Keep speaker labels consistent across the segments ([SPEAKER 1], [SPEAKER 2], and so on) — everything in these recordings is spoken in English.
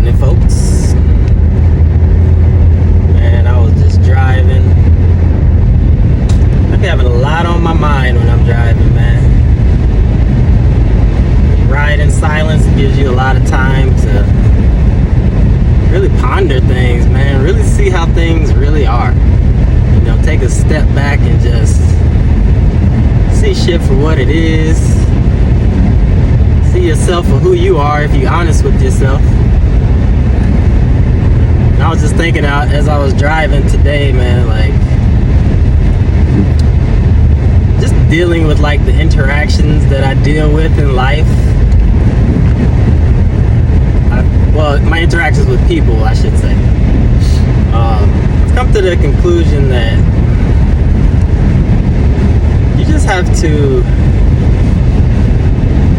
[SPEAKER 1] evening, folks. Man, I was just driving. I be having a lot on my mind when I'm driving, man. Ride in silence gives you a lot of time to really ponder things, man. Really see how things really are. You know, take a step back and just see shit for what it is. See yourself for who you are if you're honest with yourself. And I was just thinking out as I was driving today, man, like just dealing with like the interactions that I deal with in life. Well, my interactions with people, I should say. I've come to the conclusion that you just have to,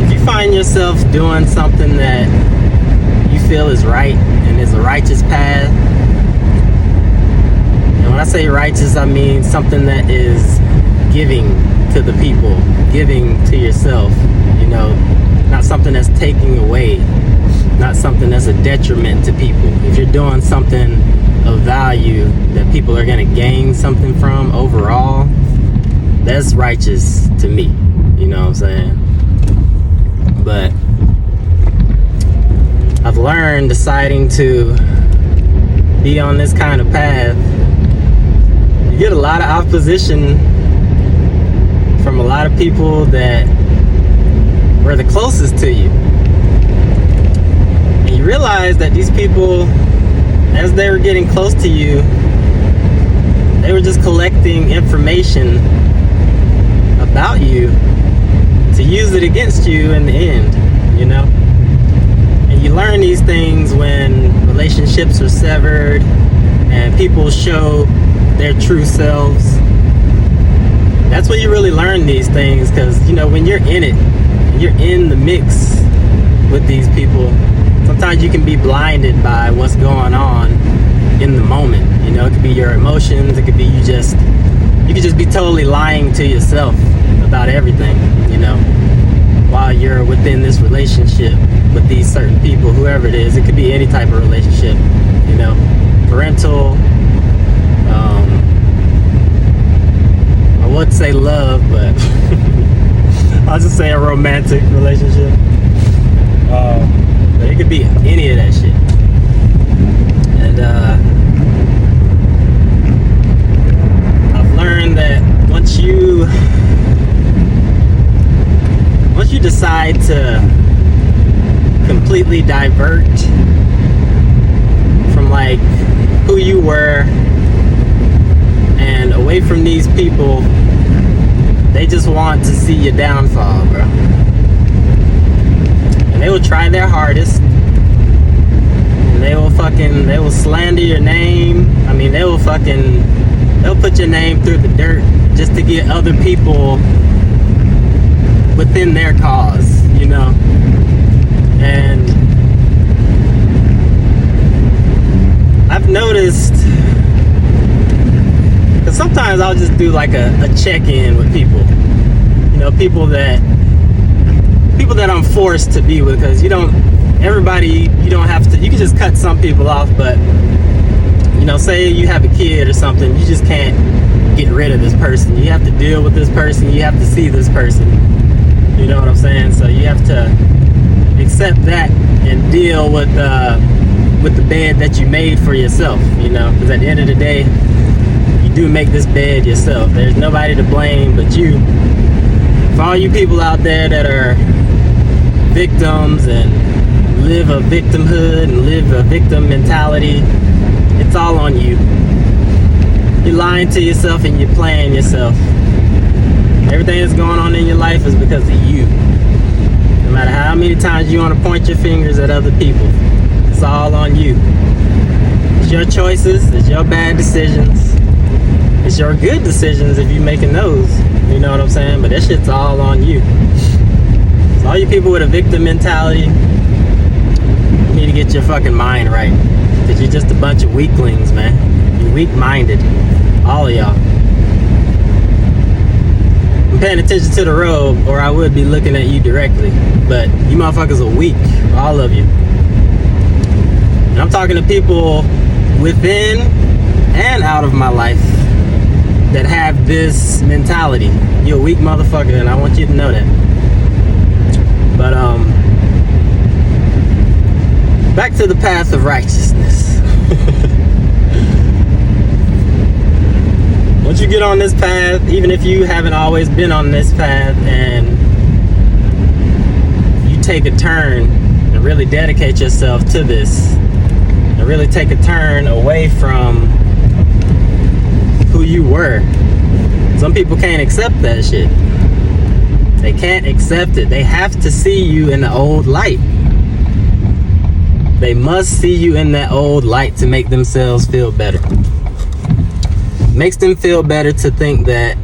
[SPEAKER 1] if you find yourself doing something that you feel is right and is a righteous path, and when I say righteous, I mean something that is giving to the people, giving to yourself, you know, not something that's taking away, not something that's a detriment to people. If you're doing something of value that people are going to gain something from overall, that's righteous to me, you know what I'm saying? But I've learned deciding to be on this kind of path, you get a lot of opposition from a lot of people that were the closest to you. And you realize that these people, as they were getting close to you, they were just collecting information about you to use it against you in the end, you know? And you learn these things when relationships are severed and people show their true selves. That's when you really learn these things, because, you know, when you're in it, you're in the mix with these people, sometimes you can be blinded by what's going on in the moment. You know, it could be your emotions, it could be you could just be totally lying to yourself about everything, you know, while you're within this relationship with these certain people, whoever it is. It could be any type of relationship, you know, parental, I would say love, but I'll just say a romantic relationship. But it could be any of that shit. And I've learned that once you decide to completely divert from like who you were and away from these people, they just want to see your downfall, bro. And they will try their hardest. And they will slander your name. I mean, they'll put your name through the dirt just to get other people within their cause, you know. And I've noticed, because sometimes I'll just do like a check-in with people, you know, people that I'm forced to be with, because you can just cut some people off, but, you know, say you have a kid or something, you just can't get rid of this person. You have to deal with this person, you have to see this person, you know what I'm saying? So you have to accept that and deal with the bed that you made for yourself, you know, because at the end of the day, you do make this bed yourself. There's nobody to blame but you. For all you people out there that are victims and live a victimhood and live a victim mentality, it's all on you. You're lying to yourself and you're playing yourself. Everything that's going on in your life is because of you. No matter how many times you want to point your fingers at other people, it's all on you. It's your choices, it's your bad decisions, it's your good decisions if you're making those, you know what I'm saying? But that shit's all on you. So all you people with a victim mentality, you need to get your fucking mind right, because you're just a bunch of weaklings, man. You're weak-minded, all of y'all. I'm paying attention to the road, or I would be looking at you directly, but you motherfuckers are weak, all of you. And I'm talking to people within and out of my life that have this mentality. You're a weak motherfucker, and I want you to know that. But back to the path of righteousness. Once you get on this path, even if you haven't always been on this path, and you take a turn and really dedicate yourself to this, and really take a turn away from who you were. Some people can't accept that shit. They can't accept it. They have to see you in the old light. They must see you in that old light to make themselves feel better. Makes them feel better to think that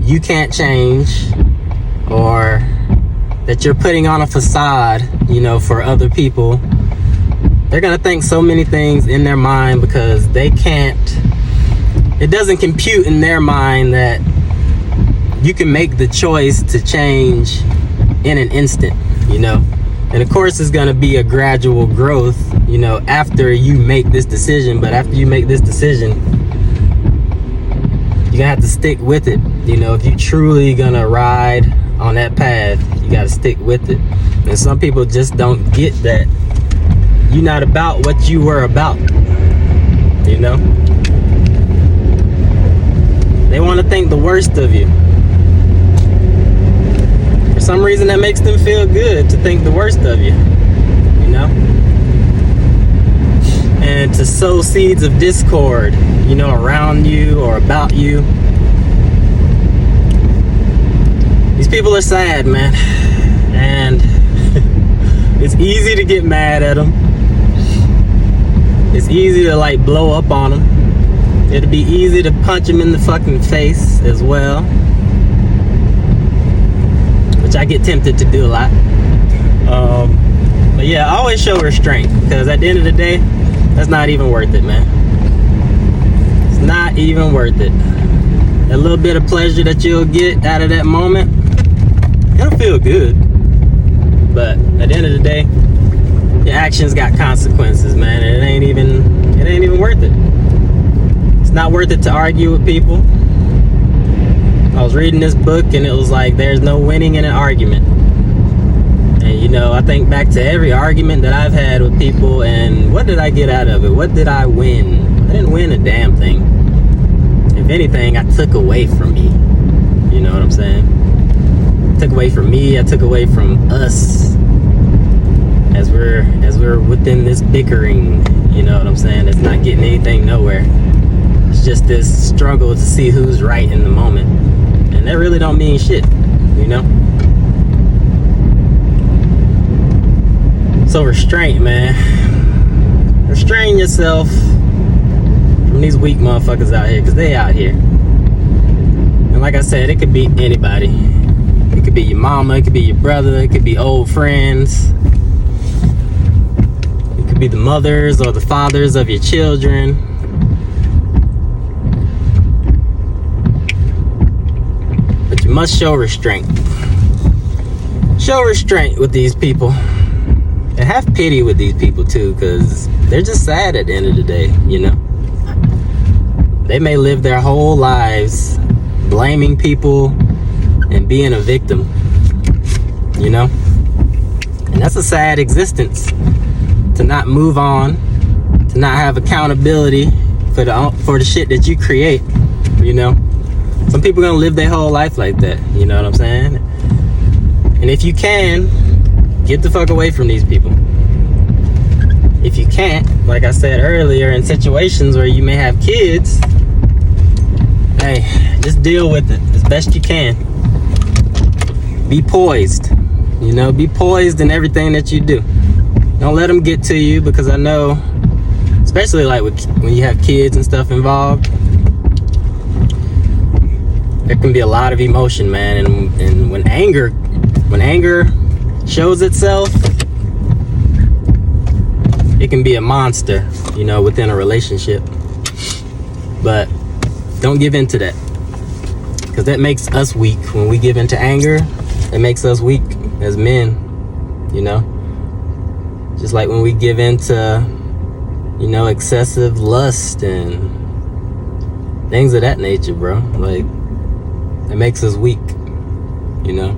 [SPEAKER 1] you can't change, or that you're putting on a facade, you know, for other people. They're gonna think so many things in their mind because they can't, it doesn't compute in their mind that you can make the choice to change in an instant, you know. And of course it's gonna be a gradual growth, you know, after you make this decision. But after you make this decision, you're gonna have to stick with it. You know, if you truly gonna ride on that path, you gotta stick with it. And some people just don't get that you're not about what you were about, you know. They want to think the worst of you. For some reason that makes them feel good to think the worst of you, you know. And to sow seeds of discord, you know, around you or about you. These people are sad, man. And it's easy to get mad at them. It's easy to like blow up on them. It'd be easy to punch them in the fucking face as well, which I get tempted to do a lot. But yeah, I always show restraint, because at the end of the day, that's not even worth it, man. It's not even worth it. That little bit of pleasure that you'll get out of that moment, it'll feel good. But at the end of the day, your actions got consequences, man. It ain't even worth it. It's not worth it to argue with people. I was reading this book and it was like, there's no winning in an argument. And you know, I think back to every argument that I've had with people, and what did I get out of it? What did I win? I didn't win a damn thing. If anything, I took away from me. You know what I'm saying? I took away from me, I took away from us. As we're within this bickering, you know what I'm saying? It's not getting anything nowhere. It's just this struggle to see who's right in the moment. And that really don't mean shit, you know? So restraint, man. Restrain yourself from these weak motherfuckers out here, because they out here. And like I said, it could be anybody. It could be your mama, it could be your brother, it could be old friends. Be the mothers or the fathers of your children. But you must show restraint. Show restraint with these people. And have pity with these people too, because they're just sad at the end of the day, you know. They may live their whole lives blaming people and being a victim, you know. And that's a sad existence. To not move on, to not have accountability for the shit that you create, you know. Some people gonna live their whole life like that, you know what I'm saying? And if you can, get the fuck away from these people. If you can't, like I said earlier, in situations where you may have kids, hey, just deal with it as best you can. Be poised, you know, be poised in everything that you do. Don't let them get to you, because I know, especially like when you have kids and stuff involved, there can be a lot of emotion, man. And when anger shows itself, it can be a monster, you know, within a relationship. But don't give in to that, because that makes us weak. When we give in to anger, it makes us weak as men, you know. Just like when we give into, you know, excessive lust and things of that nature, bro. Like, it makes us weak, you know.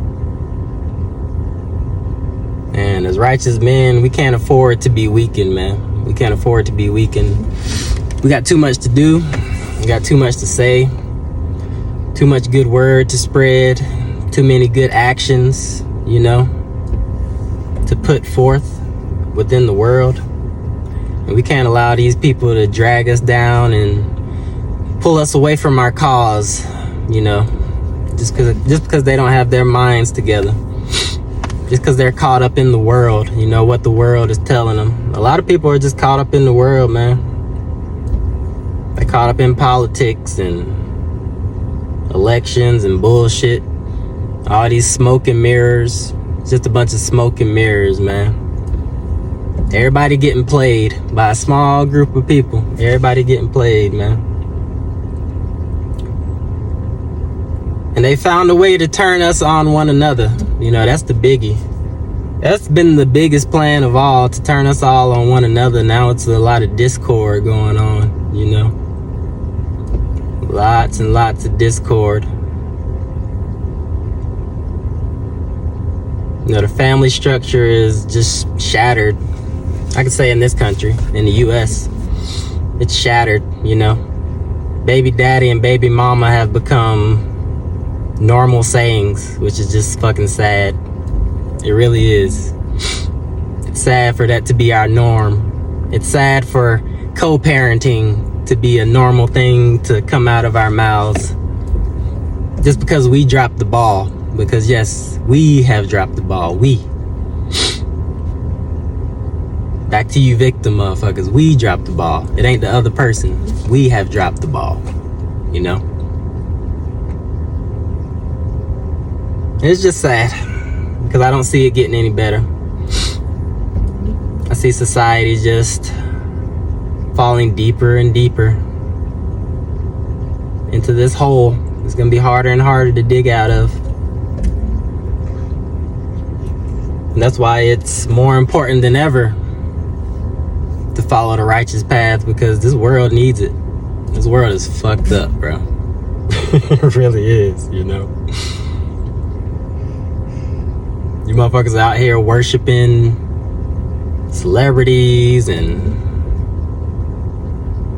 [SPEAKER 1] And as righteous men, we can't afford to be weakened, man. We can't afford to be weakened. We got too much to do. We got too much to say. Too much good word to spread. Too many good actions, you know, to put forth within the world. And we can't allow these people to drag us down and pull us away from our cause, you know, just because they don't have their minds together. Just because they're caught up in the world, you know, what the world is telling them. A lot of people are just caught up in the world, man. They're caught up in politics and elections and bullshit. All these smoke and mirrors. It's just a bunch of smoke and mirrors, man. Everybody getting played by a small group of people. Everybody getting played, man. And they found a way to turn us on one another. You know, that's the biggie. That's been the biggest plan of all, to turn us all on one another. Now it's a lot of discord going on, you know. Lots and lots of discord. You know, the family structure is just shattered. I could say in this country, in the US, it's shattered, you know. Baby daddy and baby mama have become normal sayings, which is just fucking sad. It really is. It's sad for that to be our norm. It's sad for co-parenting to be a normal thing to come out of our mouths. Just because we dropped the ball. Because yes, we have dropped the ball. We. Back to you victim motherfuckers. We dropped the ball. It ain't the other person. We have dropped the ball. You know? It's just sad. Because I don't see it getting any better. I see society just falling deeper and deeper into this hole. It's gonna be harder and harder to dig out of. And that's why it's more important than ever to follow the righteous path, because this world needs it. This world is fucked up, bro. It really is, you know. You motherfuckers out here worshiping celebrities and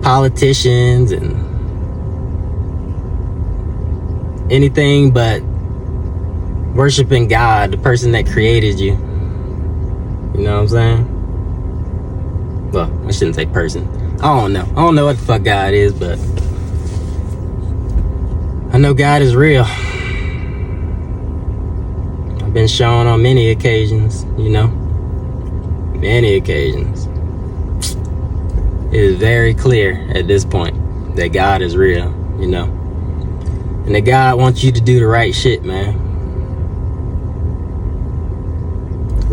[SPEAKER 1] politicians and anything but worshiping God, the person that created you. You know what I'm saying? Well, I shouldn't say person. I don't know what the fuck God is, but I know God is real. I've been shown on many occasions, you know. Many occasions. It is very clear at this point that God is real, you know. And that God wants you to do the right shit, man.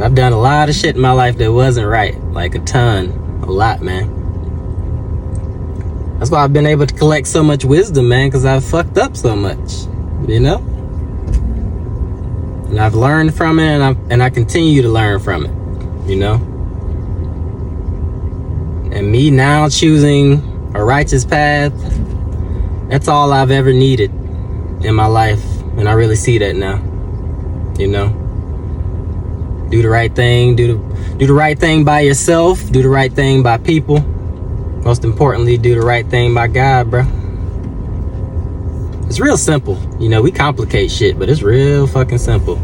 [SPEAKER 1] I've done a lot of shit in my life that wasn't right. Like a lot, man. That's why I've been able to collect so much wisdom, man, because I've fucked up so much, you know? And I've learned from it, and I continue to learn from it, you know? And me now choosing a righteous path, that's all I've ever needed in my life. And I really see that now, you know? Do the right thing, do the right thing by yourself, do the right thing by people. Most importantly, do the right thing by God, bro. It's real simple. You know, we complicate shit, but it's real fucking simple.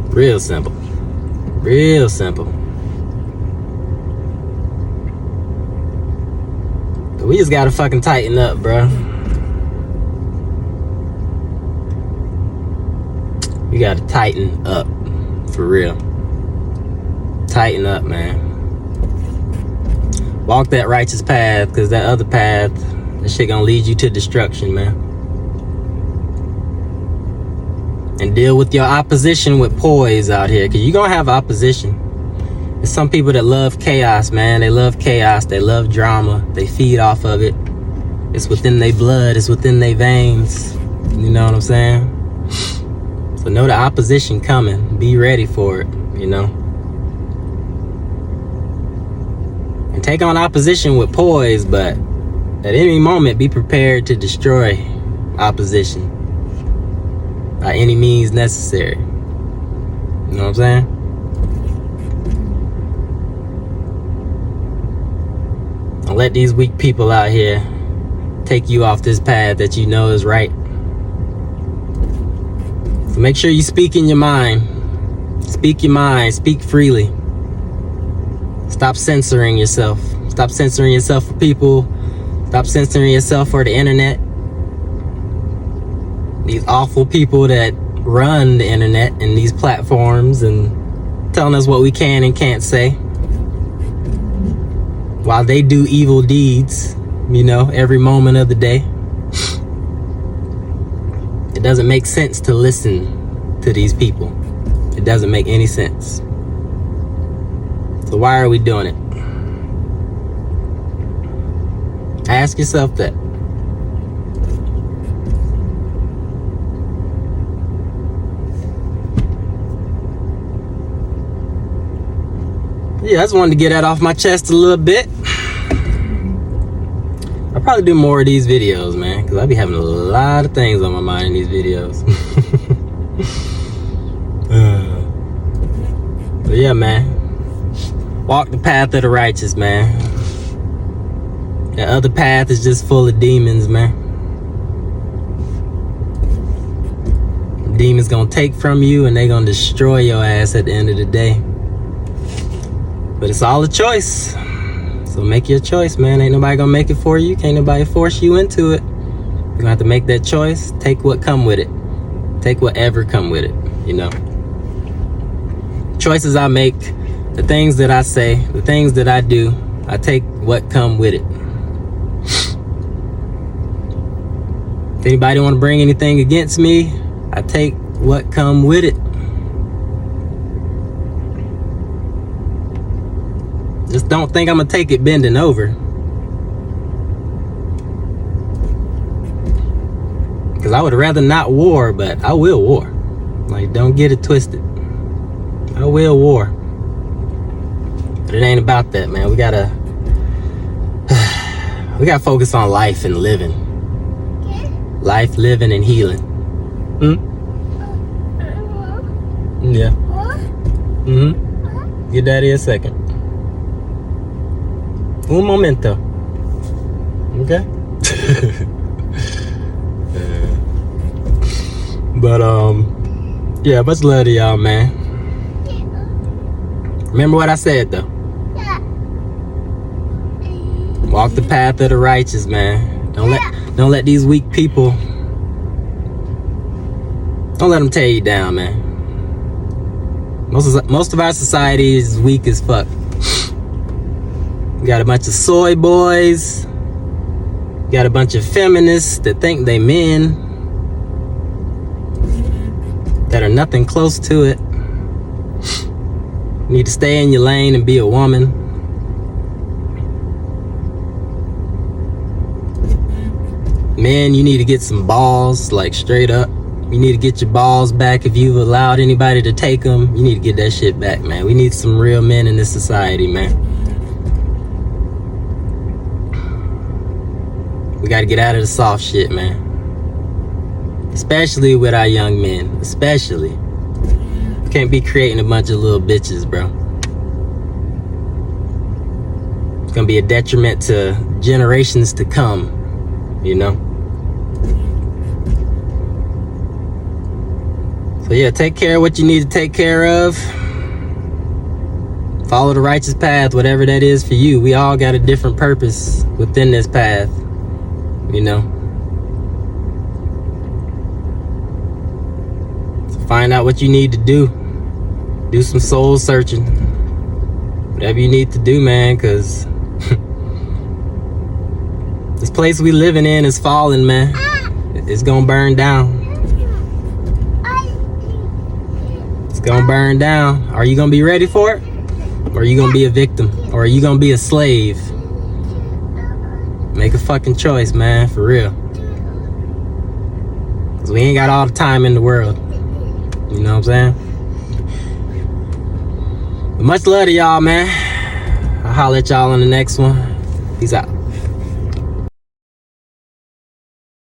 [SPEAKER 1] Real simple. Real simple. But we just gotta fucking tighten up, bro. We gotta tighten up. For real. Tighten up, man. Walk that righteous path, because that other path, that shit gonna lead you to destruction, man. And deal with your opposition with poise out here, because you're gonna have opposition. There's some people that love chaos, man. They love chaos. They love drama. They feed off of it. It's within their blood. It's within their veins. You know what I'm saying? So know the opposition coming. Be ready for it, you know. And take on opposition with poise, but at any moment be prepared to destroy opposition by any means necessary. You know what I'm saying? Don't let these weak people out here take you off this path that you know is right. So make sure you speak in your mind. Speak your mind. Speak freely. Stop censoring yourself. Stop censoring yourself for people. Stop censoring yourself for the internet. These awful people that run the internet and these platforms and telling us what we can and can't say, while they do evil deeds, you know, every moment of the day. It doesn't make sense to listen to these people. It doesn't make any sense. So why are we doing it? Ask yourself that. Yeah, I just wanted to get that off my chest a little bit. I'll probably do more of these videos, man, because I be having a lot of things on my mind in these videos. But yeah, man, walk the path of the righteous, man. The other path is just full of demons, man. Demons gonna take from you and they gonna destroy your ass at the end of the day. But it's all a choice. So make your choice, man. Ain't nobody gonna make it for you. Can't nobody force you into it. You're gonna have to make that choice. Take what come with it. Take whatever come with it, you know. Choices I make, the things that I say, the things that I do, I take what come with it. If anybody want to bring anything against me, I take what come with it. Just don't think I'm gonna take it bending over. Cause I would rather not war, but I will war. Like, don't get it twisted. I will war. But it ain't about that, man. We gotta focus on life and living. Life, living, and healing. Yeah. Give daddy a second. Un momento. Okay? But, yeah, much love to y'all, man. Remember what I said, though. Walk the path of the righteous, man. Don't let these weak people, don't let them tear you down, man. Most of our society is weak as fuck. We got a bunch of soy boys. We got a bunch of feminists that think they men, that are nothing close to it. You need to stay in your lane and be a woman. Men, you need to get some balls, like straight up. You need to get your balls back. If you've allowed anybody to take them, you need to get that shit back, man. We need some real men in this society, man. We gotta get out of the soft shit, man. Especially with our young men, especially. You can't be creating a bunch of little bitches, bro. It's gonna be a detriment to generations to come, you know? So yeah, take care of what you need to take care of. Follow the righteous path, whatever that is for you. We all got a different purpose within this path, you know? So find out what you need to do. Do some soul searching. Whatever you need to do, man, because this place we living in is falling, man. It's gonna burn down. It's gonna burn down. Are you gonna be ready for it? Or are you gonna be a victim? Or are you gonna be a slave? Make a fucking choice, man, for real. Cause we ain't got all the time in the world. You know what I'm saying? But much love to y'all, man. I'll holler at y'all on the next one. Peace out.